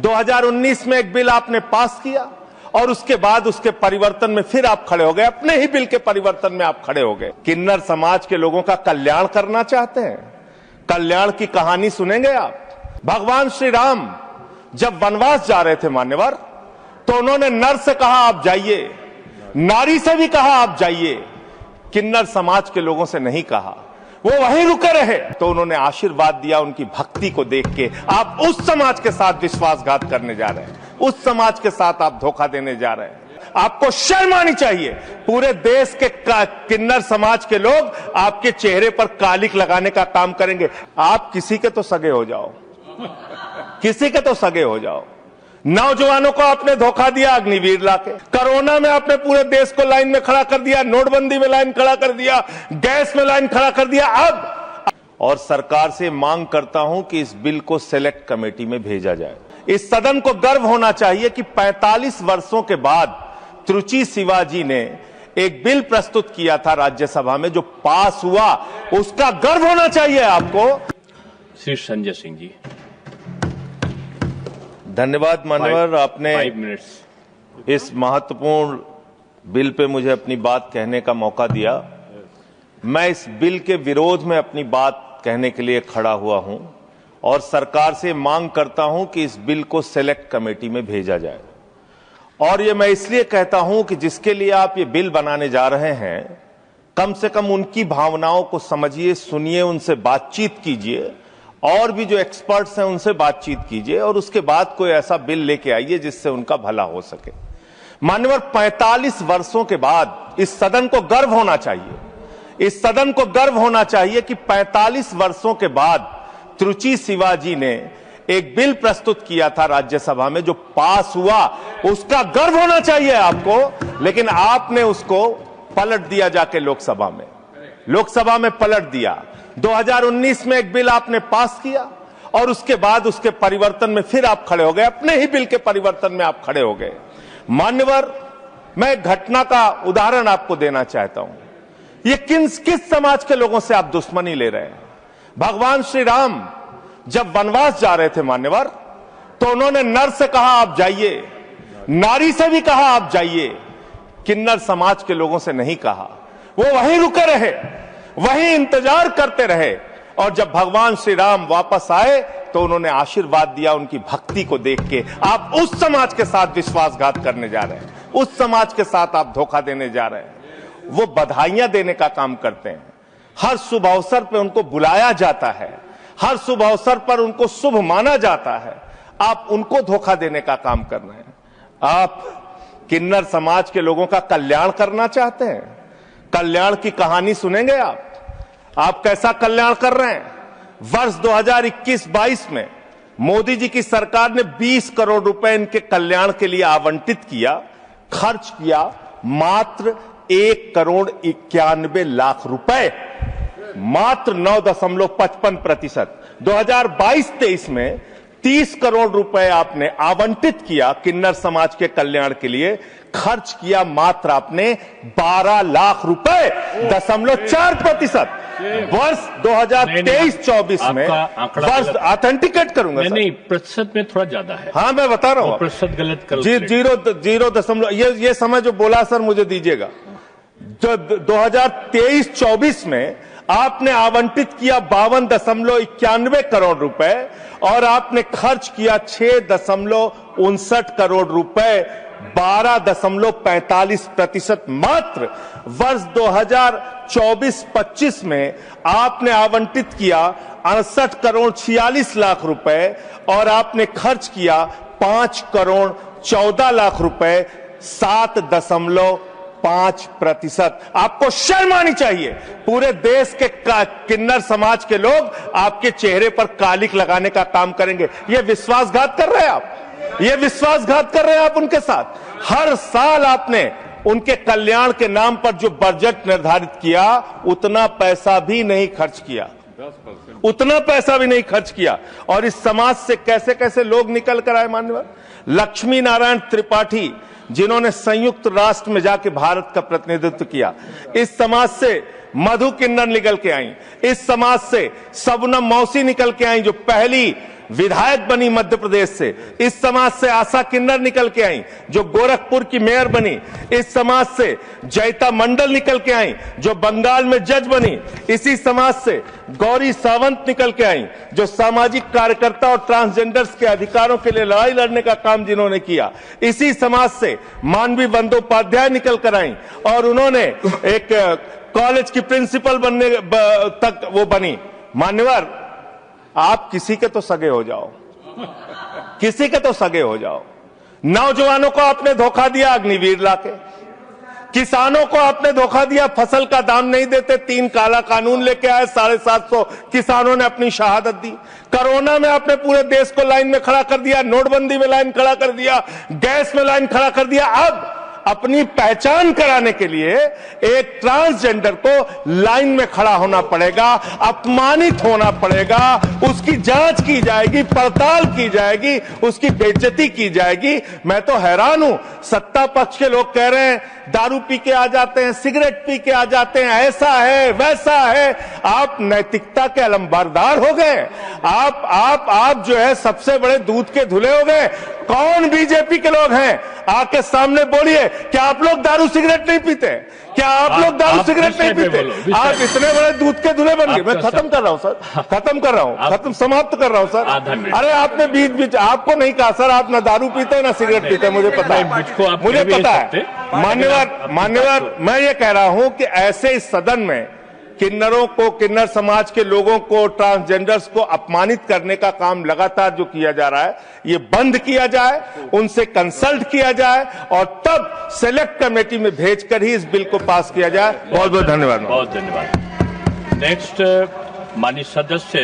2019 में एक बिल आपने पास किया और उसके बाद उसके परिवर्तन में फिर आप खड़े हो गए, अपने ही बिल के परिवर्तन में आप खड़े हो गए। किन्नर समाज के लोगों का कल्याण करना चाहते हैं, कल्याण की कहानी सुनेंगे आप। भगवान श्री राम जब वनवास जा रहे थे मान्यवर, तो उन्होंने नर से कहा आप जाइए, नारी से भी कहा आप जाइए, किन्नर समाज के लोगों से नहीं कहा, वो वहीं रुके रहे। तो उन्होंने आशीर्वाद दिया उनकी भक्ति को देख के। आप उस समाज के साथ विश्वासघात करने जा रहे हैं, उस समाज के साथ आप धोखा देने जा रहे हैं। आपको शर्म आनी चाहिए। पूरे देश के किन्नर समाज के लोग आपके चेहरे पर कालिक लगाने का काम करेंगे। आप किसी के तो सगे हो जाओ, किसी के तो सगे हो जाओ। नौजवानों को आपने धोखा दिया अग्निवीर लाके, कोरोना में आपने पूरे देश को लाइन में खड़ा कर दिया, नोटबंदी में लाइन खड़ा कर दिया, गैस में लाइन खड़ा कर दिया। अब और सरकार से मांग करता हूं कि इस बिल को सिलेक्ट कमेटी में भेजा जाए। इस सदन को गर्व होना चाहिए कि 45 वर्षों के बाद त्रुचि शिवाजी ने एक बिल प्रस्तुत किया था राज्यसभा में जो पास हुआ, उसका गर्व होना चाहिए आपको। श्री संजय सिंह जी। धन्यवाद मान्यवर, आपने इस महत्वपूर्ण बिल पे मुझे अपनी बात कहने का मौका दिया। मैं इस बिल के विरोध में अपनी बात कहने के लिए खड़ा हुआ हूं और सरकार से मांग करता हूं कि इस बिल को सिलेक्ट कमेटी में भेजा जाए। और ये मैं इसलिए कहता हूं कि जिसके लिए आप ये बिल बनाने जा रहे हैं, कम से कम उनकी भावनाओं को समझिए, सुनिए, उनसे बातचीत कीजिए, और भी जो एक्सपर्ट्स हैं उनसे बातचीत कीजिए और उसके बाद कोई ऐसा बिल लेके आइए जिससे उनका भला हो सके। मान्यवर, 45 वर्षों के बाद इस सदन को गर्व होना चाहिए, इस सदन को गर्व होना चाहिए कि 45 वर्षों के बाद त्रुचि शिवाजी ने एक बिल प्रस्तुत किया था राज्यसभा में जो पास हुआ, उसका गर्व होना चाहिए आपको। लेकिन आपने उसको पलट दिया जाके लोकसभा में पलट दिया। 2019 में एक बिल आपने पास किया और उसके बाद उसके परिवर्तन में फिर आप खड़े हो गए, अपने ही बिल के परिवर्तन में आप खड़े हो गए। मान्यवर, मैं एक घटना का उदाहरण आपको देना चाहता हूं। ये किस समाज के लोगों से आप दुश्मनी ले रहे हैं? भगवान श्री राम जब वनवास जा रहे थे मान्यवर, तो उन्होंने नर से कहा आप जाइए, नारी से भी कहा आप जाइए, किन्नर समाज के लोगों से नहीं कहा। वो वहीं रुके रहे, वहीं इंतजार करते रहे। और जब भगवान श्री राम वापस आए तो उन्होंने आशीर्वाद दिया उनकी भक्ति को देख के। आप उस समाज के साथ विश्वासघात करने जा रहे हैं, उस समाज के साथ आप धोखा देने जा रहे हैं। वो बधाइयां देने का काम करते हैं, हर शुभ अवसर पर उनको बुलाया जाता है, हर शुभ अवसर पर उनको शुभ माना जाता है। आप उनको धोखा देने का काम कर रहे हैं। आप किन्नर समाज के लोगों का कल्याण करना चाहते हैं, कल्याण की कहानी सुनेंगे आप कैसा कल्याण कर रहे हैं। वर्ष 2021-22 में मोदी जी की सरकार ने 20 करोड़ रुपए इनके कल्याण के लिए आवंटित किया, खर्च किया मात्र 1 करोड़ 91 लाख रुपए, मात्र 9.55%। 2022-23 में 30 करोड़ रुपए आपने आवंटित किया किन्नर समाज के कल्याण के लिए, खर्च किया मात्र आपने 12 लाख रुपए, 0.4%। वर्ष 2023-24 में वर्ष ऑथेंटिकेट करूंगा। नहीं, प्रतिशत में थोड़ा ज्यादा है। हाँ, मैं बता रहा हूँ, प्रतिशत गलत कर 0.0 ये समय जो बोला सर मुझे दीजिएगा। 2023-24 में आपने आवंटित किया 52.91 करोड़ रुपए और आपने खर्च किया 6.59 करोड़ रुपए, 12.45% मात्र। वर्ष 2024-25 में आपने आवंटित किया 68 करोड़ 46 लाख रुपए और आपने खर्च किया 5 करोड़ 14 लाख रुपए, 7.5%। आपको शर्म आनी चाहिए। पूरे देश के किन्नर समाज के लोग आपके चेहरे पर कालिक लगाने का काम करेंगे। ये विश्वासघात कर रहे हैं आप, ये विश्वासघात कर रहे हैं आप उनके साथ। हर साल आपने उनके कल्याण के नाम पर जो बजट निर्धारित किया, उतना पैसा भी नहीं खर्च किया, उतना पैसा भी नहीं खर्च किया। और इस समाज से कैसे कैसे लोग निकल कर आए मान्यवर। लक्ष्मी नारायण त्रिपाठी, जिन्होंने संयुक्त राष्ट्र में जाके भारत का प्रतिनिधित्व किया, इस समाज से मधु किन्नर निकल के आई, इस समाज से सबनम मौसी निकल के आई, जो पहली विधायक बनी मध्य प्रदेश से, इस समाज से आशा किन्नर निकल के आई जो गोरखपुर की मेयर बनी, इस समाज से जयता मंडल निकल के आई जो बंगाल में जज बनी, इसी समाज से गौरी सावंत निकल के आई जो सामाजिक कार्यकर्ता और ट्रांसजेंडर्स के अधिकारों के लिए लड़ाई लड़ने का काम जिन्होंने किया, इसी समाज से मानवी बंदोपाध्याय निकल कर आई और उन्होंने एक कॉलेज की प्रिंसिपल बनने तक वो बनी। मान्यवर, आप किसी के तो सगे हो जाओ, किसी के तो सगे हो जाओ। नौजवानों को आपने धोखा दिया अग्निवीर लाके, किसानों को आपने धोखा दिया, फसल का दाम नहीं देते, 3 काला कानून लेके आए, 750 किसानों ने अपनी शहादत दी। कोरोना में आपने पूरे देश को लाइन में खड़ा कर दिया, नोटबंदी में लाइन खड़ा कर दिया, गैस में लाइन खड़ा कर दिया। अब अपनी पहचान कराने के लिए एक ट्रांसजेंडर को लाइन में खड़ा होना पड़ेगा, अपमानित होना पड़ेगा, उसकी जांच की जाएगी, पड़ताल की जाएगी, उसकी बेइज्जती की जाएगी। मैं तो हैरान हूं, सत्ता पक्ष के लोग कह रहे हैं दारू पी के आ जाते हैं, सिगरेट पी के आ जाते हैं, ऐसा है वैसा है। आप नैतिकता के अलंबरदार हो गए, आप जो है सबसे बड़े दूध के धुले हो गए। कौन बीजेपी के लोग हैं, आके सामने बोलिए, क्या आप लोग दारू सिगरेट नहीं पीते? क्या आप लोग दारू सिगरेट नहीं पीते? आप इतने बड़े दूध के धुले बन गए। मैं खत्म कर रहा हूं सर, खत्म कर रहा हूं, समाप्त कर रहा हूं सर। अरे आपने बीच आपको नहीं कहा सर, आप ना दारू पीते ना सिगरेट पीते, मुझे पता है, मुझे पता है। मान्यवर, मैं ये कह रहा हूं कि ऐसे इस सदन में किन्नरों को, किन्नर समाज के लोगों को, ट्रांसजेंडर्स को अपमानित करने का काम लगातार जो किया जा रहा है, ये बंद किया जाए, उनसे कंसल्ट किया जाए और तब सेलेक्ट कमेटी में भेजकर ही इस बिल को पास किया जाए। बहुत बहुत धन्यवाद। बहुत धन्यवाद। नेक्स्ट माननीय सदस्य